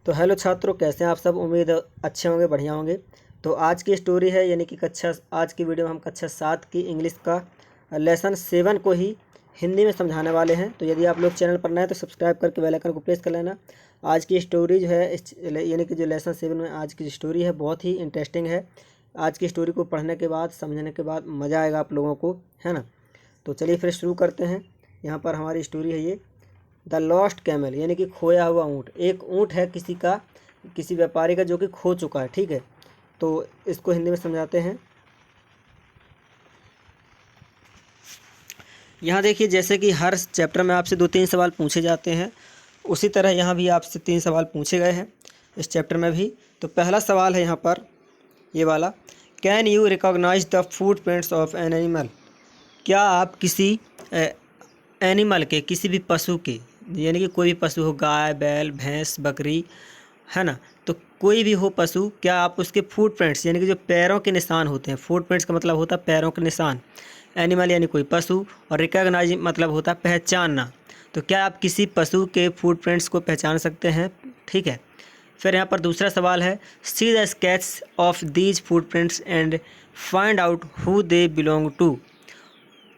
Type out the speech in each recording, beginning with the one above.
तो हेलो छात्रों, कैसे हैं आप सब। उम्मीद है अच्छे होंगे, बढ़िया होंगे। तो आज की स्टोरी है यानी कि आज की वीडियो में हम कक्षा 7 की इंग्लिश का लेसन 7 को ही हिंदी में समझाने वाले हैं। तो यदि आप लोग चैनल पर नए हैं तो सब्सक्राइब करके बेल आइकन को प्रेस कर लेना। आज की स्टोरी जो है यानी कि जो लेसन 7 में आज की स्टोरी है बहुत ही इंटरेस्टिंग है। आज की स्टोरी को पढ़ने के बाद, समझने के बाद मज़ा आएगा आप लोगों को, है ना। तो चलिए फिर शुरू करते हैं। यहाँ पर हमारी स्टोरी है ये द लॉस्ट कैमल यानी कि खोया हुआ ऊँट। एक ऊँट है किसी व्यापारी का जो कि खो चुका है, ठीक है। तो इसको हिंदी में समझाते हैं। यहाँ देखिए, जैसे कि हर चैप्टर में आपसे 2-3 सवाल पूछे जाते हैं, उसी तरह यहाँ भी आपसे 3 सवाल पूछे गए हैं इस चैप्टर में भी। तो पहला सवाल है यहाँ पर ये वाला, can you recognise the footprints of an animal. क्या आप किसी एनिमल के, किसी भी पशु के, यानी कि कोई भी पशु हो, गाय, बैल, भैंस, बकरी, है ना, तो कोई भी हो पशु, क्या आप उसके फुटप्रिंट्स यानी कि जो पैरों के निशान होते हैं, फुटप्रिंट्स का मतलब होता है पैरों के निशान, एनिमल यानी कोई पशु, और रिकॉग्नाइज मतलब होता है पहचानना। तो क्या आप किसी पशु के फुटप्रिंट्स को पहचान सकते हैं, ठीक है। फिर यहाँ पर दूसरा सवाल है, see the sketch of these footprints and find out who they belong to.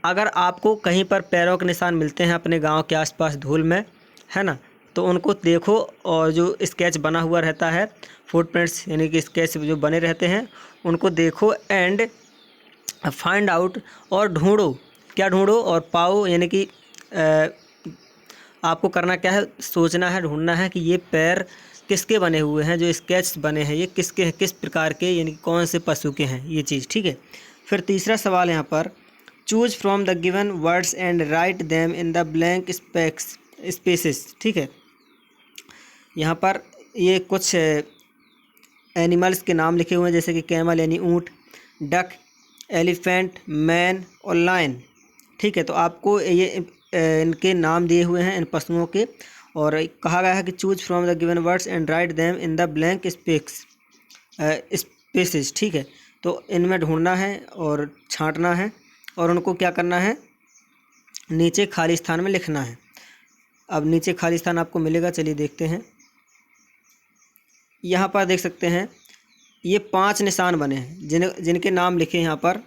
अगर आपको कहीं पर पैरों के निशान मिलते हैं अपने गांव के आसपास धूल में, है ना, तो उनको देखो और जो स्केच बना हुआ रहता है, फुटप्रिंट्स यानी कि स्केच जो बने रहते हैं उनको देखो एंड फाइंड आउट, और ढूंढो। क्या ढूंढो और पाओ, यानी कि आपको करना क्या है, सोचना है, ढूंढना है कि ये पैर किसके बने हुए हैं, जो स्केच बने हैं ये किसके हैं, किस प्रकार के, यानी कि कौन से पशु के हैं ये चीज़, ठीक है। फिर तीसरा सवाल यहाँ पर, choose from the given words and write them in the blank spaces, ठीक है। यहाँ पर ये कुछ एनिमल्स के नाम लिखे हुए हैं, जैसे कि कैमल यानी ऊँट, डक, एलिफेंट, मैन और लायन, ठीक है। तो आपको ये इनके नाम दिए हुए हैं इन पशुओं के, और कहा गया है कि choose from the given words and write them in the blank spaces, ठीक है। तो इनमें ढूंढना है और छांटना है, और उनको क्या करना है, नीचे खाली स्थान में लिखना है। अब नीचे खाली स्थान आपको मिलेगा, चलिए देखते हैं। यहाँ पर देख सकते हैं ये 5 निशान बने हैं जिनके नाम लिखे यहाँ पर।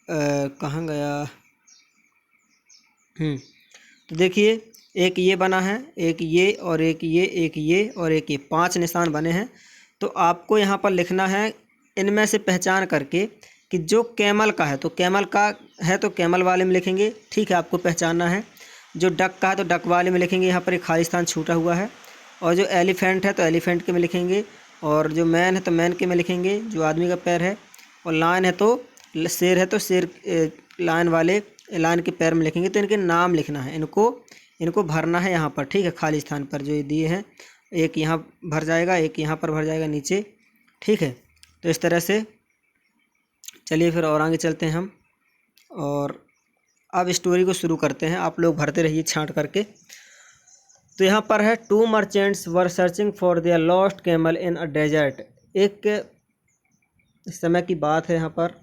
कहाँ गया, तो देखिए, एक ये बना है, एक ये, और एक ये, एक ये, और एक ये, 5 निशान बने हैं। तो आपको यहाँ पर लिखना है इनमें से पहचान करके कि जो कैमल का है तो कैमल का है तो कैमल वाले में लिखेंगे, ठीक है, आपको पहचानना है। जो डक का है तो डक वाले में लिखेंगे, यहाँ पर एक खाली स्थान छूटा हुआ है। और जो एलिफेंट है तो एलिफेंट के में लिखेंगे, और जो मैन है तो मैन के में लिखेंगे, जो आदमी का पैर है, और लायन है तो शेर है तो शेर, लायन वाले लायन के पैर में लिखेंगे। तो इनके नाम लिखना है, इनको भरना है यहाँ पर, ठीक है, खाली स्थान पर जो ये दिए हैं, एक यहाँ भर जाएगा, एक यहाँ पर भर जाएगा नीचे, ठीक है। तो इस तरह से चलिए फिर और आगे चलते हैं हम, और अब स्टोरी को शुरू करते हैं। आप लोग भरते रहिए छांट करके। तो यहाँ पर है, 2 merchants were searching for their lost camel in a desert. एक समय की बात है यहाँ पर,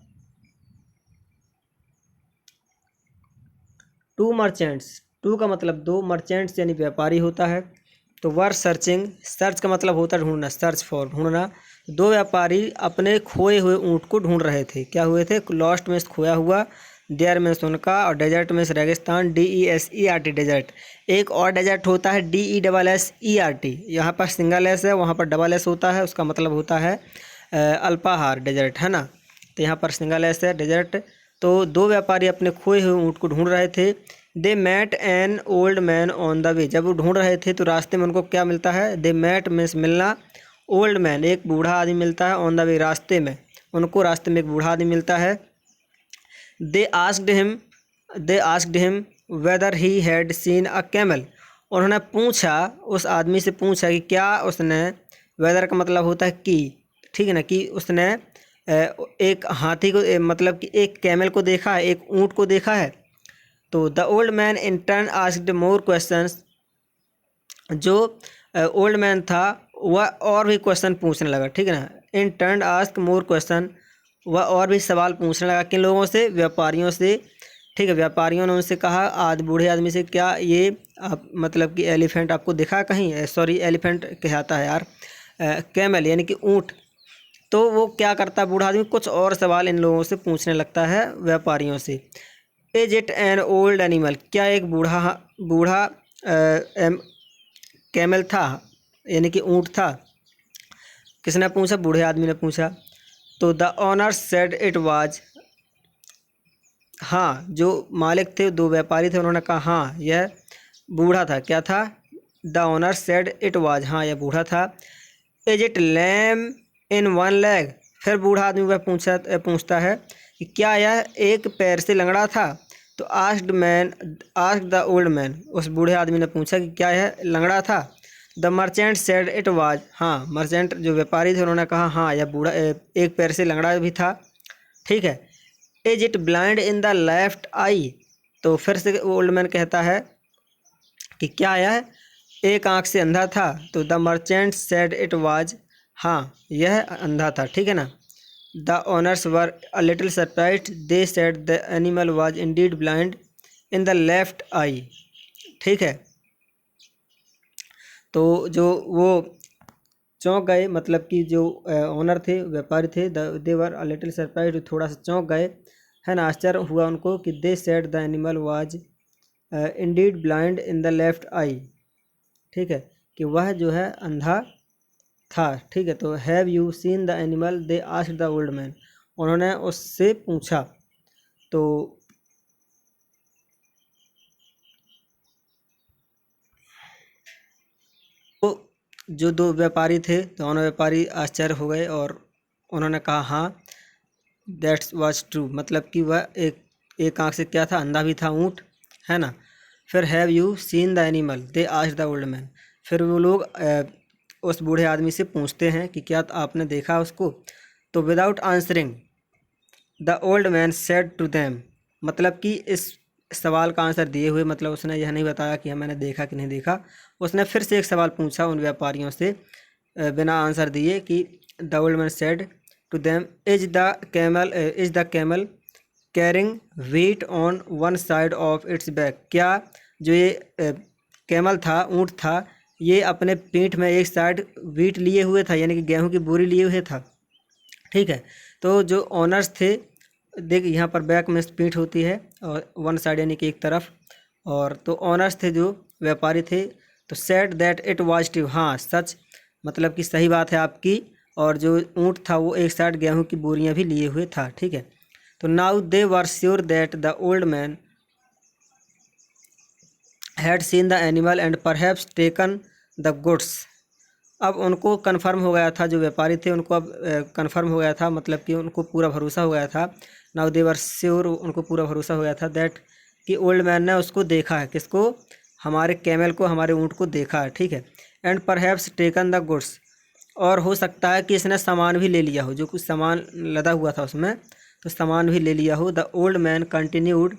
2 मर्चेंट्स, 2 का मतलब 2, मर्चेंट्स यानी व्यापारी होता है। तो वर सर्चिंग, सर्च का मतलब होता है ढूंढना, सर्च फॉर ढूंढना। 2 व्यापारी अपने खोए हुए ऊँट को ढूंढ रहे थे। क्या हुए थे, लॉस्ट में खोया हुआ, देयर में उनका, और डेजर्ट में रेगिस्तान, DESERT डेजर्ट। एक और डेजर्ट होता है DESSERT, यहाँ पर सिंगल एस है, वहाँ पर डबल एस होता है, उसका मतलब होता है अल्पाहार डेजर्ट, है ना। तो यहाँ पर सिंगल एस है, डेजर्ट। तो 2 व्यापारी अपने खोए हुए ऊँट को ढूंढ रहे थे। They met an old man on the way. जब वो ढूंढ रहे थे तो रास्ते में उनको क्या मिलता है, दे मैट मीन्स मिलना, ओल्ड मैन एक बूढ़ा आदमी मिलता है, ऑन द वे रास्ते में, उनको रास्ते में एक बूढ़ा आदमी मिलता है। They asked him whether he had seen a camel. उन्होंने पूछा, उस आदमी से पूछा कि क्या उसने, वेदर का मतलब होता है कि, ठीक है ना, कि उसने एक हाथी को, मतलब कि एक कैमल को देखा है, एक ऊँट को देखा है। तो the old man in turn asked more questions. जो ओल्ड मैन था वह और भी क्वेश्चन पूछने लगा, ठीक है ना, in turn ask more question, वह और भी सवाल पूछने लगा, किन लोगों से, व्यापारियों से, ठीक है। व्यापारियों ने उनसे कहा बूढ़े आदमी से, क्या ये आप मतलब कि एलिफेंट आपको दिखा कहीं? सॉरी, एलिफेंट कहता है यार, कैमल यानी कि ऊँट। तो वो क्या करता है बूढ़ा आदमी, कुछ और सवाल इन लोगों से पूछने लगता है व्यापारियों से। Is it an old animal, क्या एक बूढ़ा बूढ़ा कैमल था यानी कि ऊँट था? किसने पूछा? बूढ़े आदमी ने पूछा। तो the owner said it was, हाँ, जो मालिक थे, दो व्यापारी थे, उन्होंने कहा हाँ यह बूढ़ा था। क्या था? The owner said it was, हाँ यह बूढ़ा था। Is it lame in one leg, फिर बूढ़ा आदमी वह पूछता है कि क्या यह एक पैर से लंगड़ा था? तो आस्क्ड द ओल्ड मैन, उस बूढ़े आदमी ने पूछा कि क्या यह लंगड़ा था? The merchant said it was, हाँ, मर्चेंट जो व्यापारी थे उन्होंने कहा हाँ यह बूढ़ा एक पैर से लंगड़ा भी था। ठीक है। Is it blind in the left eye, तो फिर से ओल्ड मैन कहता है कि क्या यह एक आंख से अंधा था? तो the merchant said it was, हाँ यह अंधा था। ठीक है ना। The owners were a little surprised, they said the animal was indeed blind in the left eye. ठीक है। तो जो वो चौंक गए, मतलब कि जो ओनर थे, व्यापारी थे, दे वर अ लिटिल सरप्राइज्ड, थोड़ा सा चौंक गए, है ना, आश्चर्य हुआ उनको कि they said the animal was indeed blind in the left eye. ठीक है, कि वह जो है अंधा था। ठीक है। तो have you seen the animal, they asked the old man, उन्होंने उससे पूछा। तो जो दो व्यापारी थे, दोनों व्यापारी आश्चर्य हो गए और उन्होंने कहा हाँ दैट्स वाज ट्रू, मतलब कि वह एक आंख से क्या था, अंधा भी था, ऊँट, है ना। फिर have you seen the animal, they asked the old man, फिर वो लोग उस बूढ़े आदमी से पूछते हैं कि क्या आपने देखा उसको? तो without answering the old man said to them, मतलब कि इस सवाल का आंसर दिए हुए, मतलब उसने यह नहीं बताया कि मैंने देखा कि नहीं देखा, उसने फिर से एक सवाल पूछा उन व्यापारियों से बिना आंसर दिए कि the old man said to them, is the camel carrying weight on one side of its back, क्या जो ये कैमल था, ऊँट था, ये अपने पीठ में एक साइड वीट लिए हुए था, यानी कि गेहूं की बोरी लिए हुए था। ठीक है। तो जो ऑनर्स थे, देख यहाँ पर बैक में पीठ होती है और वन साइड यानी कि एक तरफ, और तो ऑनर्स थे जो व्यापारी थे, तो said that it was true, हाँ सच, मतलब कि सही बात है आपकी, और जो ऊँट था वो एक साइड गेहूं की बोरियां भी लिए हुए था। ठीक है। तो now they were sure that the old man had seen the animal and perhaps taken the goods, अब उनको कन्फर्म हो गया था, जो व्यापारी थे उनको अब कन्फर्म हो गया था, मतलब कि उनको पूरा भरोसा हो गया था। नाउ दे वर श्योर, उनको पूरा भरोसा हो गया था दैट, कि ओल्ड मैन ने उसको देखा है, किसको? हमारे कैमल को, हमारे ऊँट को देखा है। ठीक है। And perhaps taken the goods, और हो सकता है कि इसने सामान भी ले लिया हो, जो कुछ सामान लदा हुआ था उसमें, तो सामान भी ले लिया हो। The old man continued,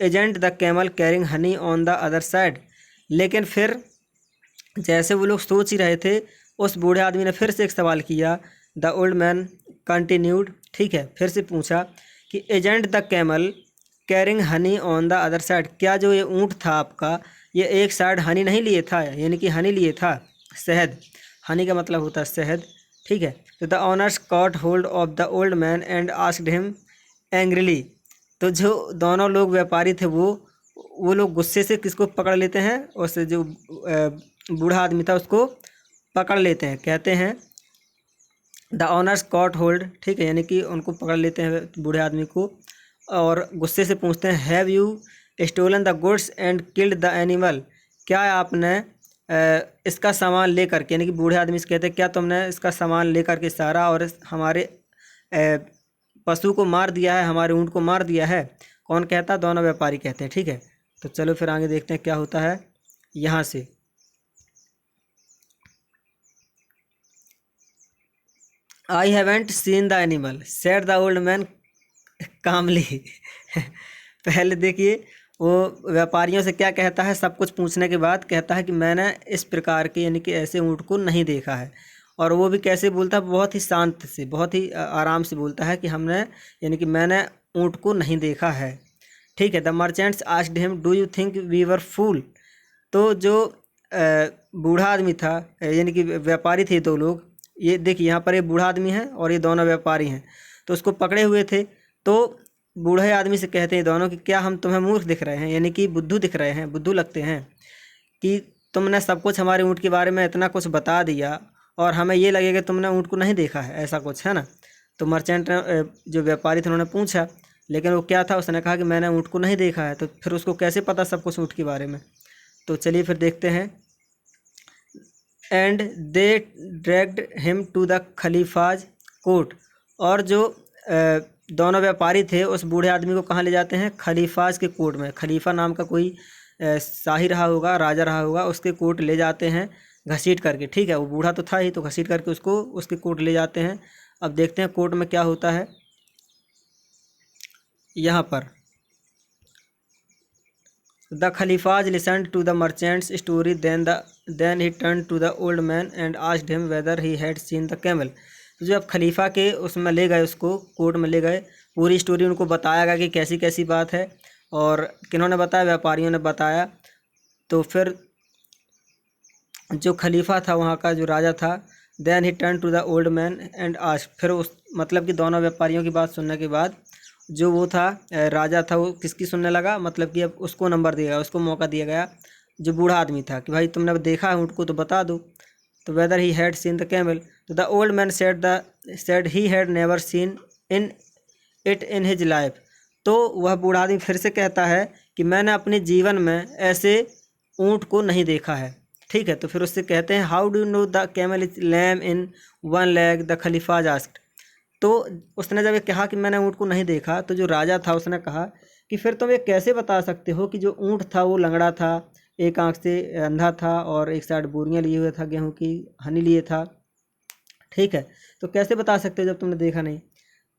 agent the camel carrying Honey on the other side, लेकिन फिर जैसे वो लोग सोच ही रहे थे, उस बूढ़े आदमी ने फिर से एक सवाल किया। द ओल्ड मैन कंटिन्यूड, ठीक है, फिर से पूछा कि agent the camel carrying Honey on the other side, क्या जो ये ऊँट था आपका, ये एक साइड हनी नहीं लिए था, यानी कि हनी लिए था, शहद, हनी का मतलब होता है शहद। ठीक है। तो the honours cot hold of the old man and asked him angrily, तो जो दोनों लोग व्यापारी थे वो लोग गुस्से से किसको पकड़ लेते हैं, उस जो बूढ़ा आदमी था उसको पकड़ लेते हैं, कहते हैं द ऑनर्स कॉट होल्ड, ठीक है, यानी कि उनको पकड़ लेते हैं बूढ़े आदमी को, और गुस्से से पूछते हैं have you stolen the goods and killed the animal, क्या आपने इसका सामान ले करके, यानी कि बूढ़े आदमी से कहते हैं क्या तुमने इसका सामान ले करके सारा और हमारे पशु को मार दिया है, हमारे ऊँट को मार दिया है? कौन कहता? दोनों व्यापारी कहते हैं। ठीक है। तो चलो फिर आगे देखते हैं क्या होता है यहाँ से। I haven't seen the animal said the old man calmly पहले देखिए वो व्यापारियों से क्या कहता है, सब कुछ पूछने के बाद कहता है कि मैंने इस प्रकार के, यानी कि ऐसे ऊँट को नहीं देखा है, और वो भी कैसे बोलता है, बहुत ही शांत से, बहुत ही आराम से बोलता है कि हमने, यानी कि मैंने ऊँट को नहीं देखा है। ठीक है। The merchants asked him do you think we were fool. तो जो बूढ़ा आदमी था, यानी कि व्यापारी थे दो लोग, ये देखिए यहाँ पर एक बूढ़ा आदमी है और ये दोनों व्यापारी हैं, तो उसको पकड़े हुए थे। तो बूढ़े आदमी से कहते हैं दोनों कि क्या हम तुम्हें मूर्ख दिख रहे हैं, यानी कि बुद्धू दिख रहे हैं, बुद्धू लगते हैं कि तुमने सब कुछ हमारे ऊँट के बारे में इतना कुछ बता दिया और हमें ये लगेगा तुमने ऊँट को नहीं देखा है, ऐसा कुछ है ना। तो मर्चेंट ने, जो व्यापारी थे, उन्होंने पूछा, लेकिन वो क्या था, उसने कहा कि मैंने ऊँट को नहीं देखा है। तो फिर उसको कैसे पता सब कुछ ऊँट के बारे में। तो चलिए फिर देखते हैं। And they dragged him to the Khalifa's court. और जो दोनों व्यापारी थे उस बूढ़े आदमी को कहाँ ले जाते हैं, खलीफाज के कोर्ट में। खलीफा नाम का कोई शाही रहा होगा, राजा रहा होगा, उसके कोर्ट ले जाते हैं घसीट करके। ठीक है, वो बूढ़ा तो था ही, तो घसीट करके उसको उसके कोर्ट ले जाते हैं। अब देखते हैं कोर्ट में क्या होता है। यहाँ पर the Khalifa's listen to the merchant's story then he turn to the old man and asked him whether he had seen the camel. तो जो अब खलीफा के उसमें ले गए, उसको कोर्ट में ले गए, पूरी स्टोरी उनको बताया गया कि कैसी कैसी बात है, और किन्होंने बताया, व्यापारियों ने बताया। तो फिर जो खलीफा था वहाँ का, जो राजा था, then he turn to the old man and asked, फिर उस मतलब कि दोनों व्यापारियों की बात सुनने के बाद जो वो था राजा था, वो किसकी सुनने लगा, मतलब कि अब उसको नंबर दिया गया, उसको मौका दिया गया, जो बूढ़ा आदमी था, कि भाई तुमने देखा है ऊँट को तो बता दो। तो whether he had seen the camel. तो the old man said he had never seen in it in his life. तो वह बूढ़ा आदमी फिर से कहता है कि मैंने अपने जीवन में ऐसे ऊँट को नहीं देखा है। ठीक है, तो फिर उससे कहते हैं how do know the camel is lame in one leg, the Khalifa asked. तो उसने जब ये कहा कि मैंने ऊँट को नहीं देखा, तो जो राजा था उसने कहा कि फिर तुम ये कैसे बता सकते हो कि जो ऊँट था वो लंगड़ा था, एक आंख से अंधा था और एक साइड बोरियां लिए हुए था, गेहूं की हनी लिए था। ठीक है, तो कैसे बता सकते हो जब तुमने देखा नहीं।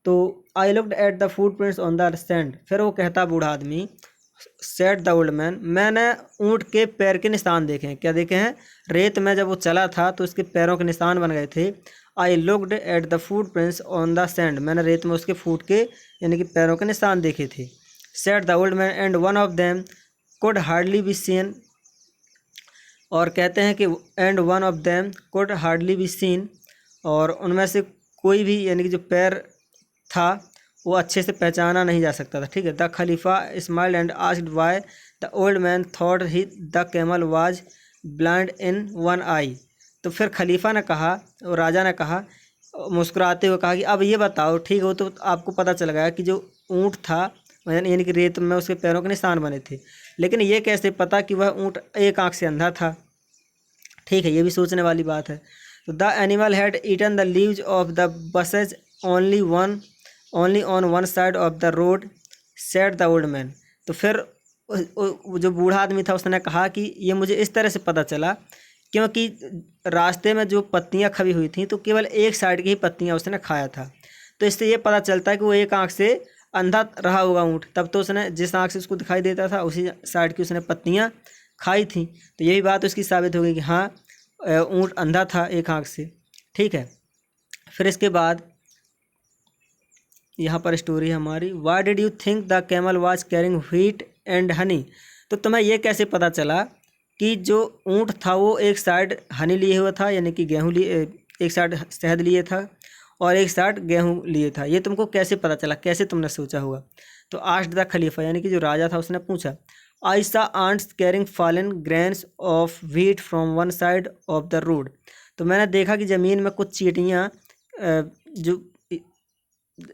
तो I looked at the foot prints on the sand. फिर वो कहता बूढ़ा आदमी, सेड द ओल्ड मैन, मैंने ऊँट के पैर के निशान देखे हैं। क्या देखे हैं, रेत में जब वो चला था तो उसके पैरों के निशान बन गए थे। I looked at the foot prints on the sand, मैंने रेत में उसके फूट के यानी कि पैरों के निशान देखे थे। Said the old man and one of them could hardly be seen. और कहते हैं कि and one of them could hardly be seen, और उनमें से कोई भी यानी कि जो पैर था वो अच्छे से पहचाना नहीं जा सकता था। ठीक है, the Khalifa smiled and asked why the old man thought he the camel was blind in one eye. तो फिर खलीफा ने कहा, और राजा ने कहा, मुस्कुराते हुए कहा कि अब ये बताओ, ठीक हो, तो आपको पता चल गया कि जो ऊँट था यानी कि रेत में उसके पैरों के निशान बने थे, लेकिन ये कैसे पता कि वह ऊँट एक आंख से अंधा था। ठीक है, ये भी सोचने वाली बात है। तो the animal had eaten the leaves of the bushes only on one side of the road, said the old man. तो फिर जो बूढ़ा आदमी था उसने कहा कि ये मुझे इस तरह से पता चला क्योंकि रास्ते में जो पत्तियां खबी हुई थी तो केवल एक साइड की ही पत्तियां उसने खाया था। तो इससे ये पता चलता है कि वो एक आंख से अंधा रहा होगा ऊँट, तब तो उसने जिस आंख से उसको दिखाई देता था उसी साइड की उसने पत्तियां खाई थी। तो यही बात उसकी साबित हो गई कि हाँ, ऊँट अंधा था एक आंख से। ठीक है, फिर इसके बाद यहाँ पर स्टोरी हमारी, why did you think the camel was carrying wheat and honey. तो तुम्हें ये कैसे पता चला कि जो ऊँट था वो एक साइड हनी लिए हुआ था, यानी कि गेहूँ लिए, एक साइड शहद लिए था और एक साइड गेहूँ लिए था, ये तुमको कैसे पता चला, कैसे तुमने सोचा होगा। तो आस्क्ड द खलीफा, यानी कि जो राजा था उसने पूछा, I saw ants carrying fallen grains of wheat from one side of the road. तो मैंने देखा कि ज़मीन में कुछ चींटियाँ जो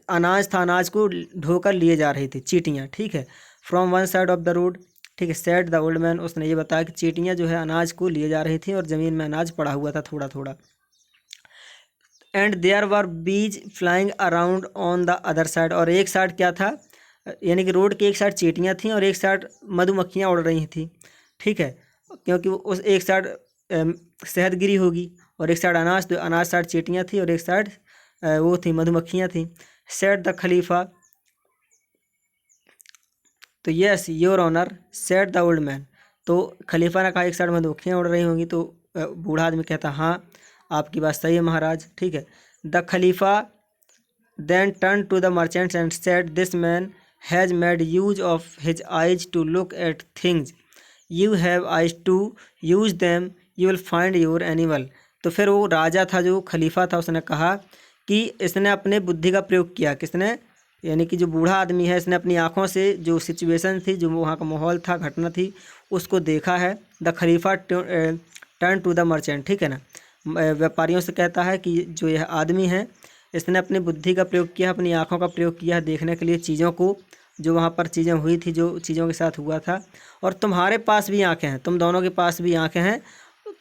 अनाज था, अनाज को ढोकर लिए जा रही थी चींटियाँ। ठीक है, from one side of the road. ठीक है, सेड द ओल्ड मैन, उसने ये बताया कि चींटियाँ जो है अनाज को लिए जा रही थी और ज़मीन में अनाज पड़ा हुआ था थोड़ा थोड़ा। एंड देयर वर बीज flying around on the other side, और एक साइड क्या था, यानी कि रोड की एक साइड चींटियाँ थीं और एक साइड मधुमक्खियाँ उड़ रही थी। ठीक है, क्योंकि उस एक साइड शहद गिरी होगी और एक साइड अनाज, तो अनाज साइड चींटियाँ थी और एक साइड वो थी मधुमक्खियाँ थी। सेड द खलीफा, तो yes your honour, said the old man. तो खलीफा ने कहा एक साइड मधुमक्खियाँ उड़ रही होंगी, तो बूढ़ा आदमी कहता हाँ आपकी बात सही है महाराज। ठीक है, द खलीफा then turn to the merchants and said this man has made use of his eyes to look at things, you have eyes to use them, you will find your animal. तो फिर वो राजा था, जो खलीफा था, उसने कहा कि इसने अपने बुद्धि का प्रयोग किया। किसने? यानी कि जो बूढ़ा आदमी है, इसने अपनी आँखों से जो सिचुएशन थी, जो वहाँ का माहौल था, घटना थी, उसको देखा है। द खलीफा टर्न टू द मर्चेंट, ठीक है ना, व्यापारियों से कहता है कि जो यह आदमी है, इसने अपनी बुद्धि का प्रयोग किया, अपनी आँखों का प्रयोग किया देखने के लिए चीज़ों को, जो वहाँ पर चीज़ें हुई थी, जो चीज़ों के साथ हुआ था। और तुम्हारे पास भी आँखें हैं, तुम दोनों के पास भी आँखें हैं,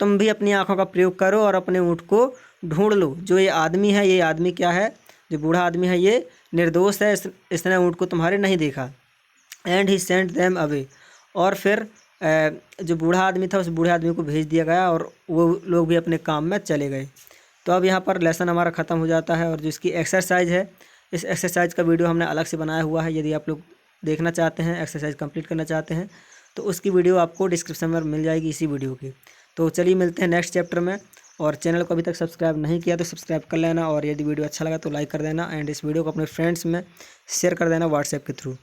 तुम भी अपनी आँखों का प्रयोग करो और अपने ऊँट को ढूंढ लो। जो ये आदमी है, ये आदमी क्या है, जो बूढ़ा आदमी है, ये निर्दोष है, इसने ऊँट को तुम्हारे नहीं देखा। And he sent them away, और फिर जो बूढ़ा आदमी था, उस बूढ़े आदमी को भेज दिया गया और वो लोग भी अपने काम में चले गए। तो अब यहाँ पर लेसन हमारा ख़त्म हो जाता है। और जो इसकी एक्सरसाइज है, इस एक्सरसाइज का वीडियो हमने अलग से बनाया हुआ है। यदि आप लोग देखना चाहते हैं, एक्सरसाइज कंप्लीट करना चाहते हैं, तो उसकी वीडियो आपको डिस्क्रिप्शन में मिल जाएगी इसी वीडियो की। तो चलिए मिलते हैं नेक्स्ट चैप्टर में। और चैनल को अभी तक सब्सक्राइब नहीं किया तो सब्सक्राइब कर लेना, और यदि वीडियो अच्छा लगा तो लाइक कर देना, एंड इस वीडियो को अपने फ्रेंड्स में शेयर कर देना व्हाट्सएप के थ्रू।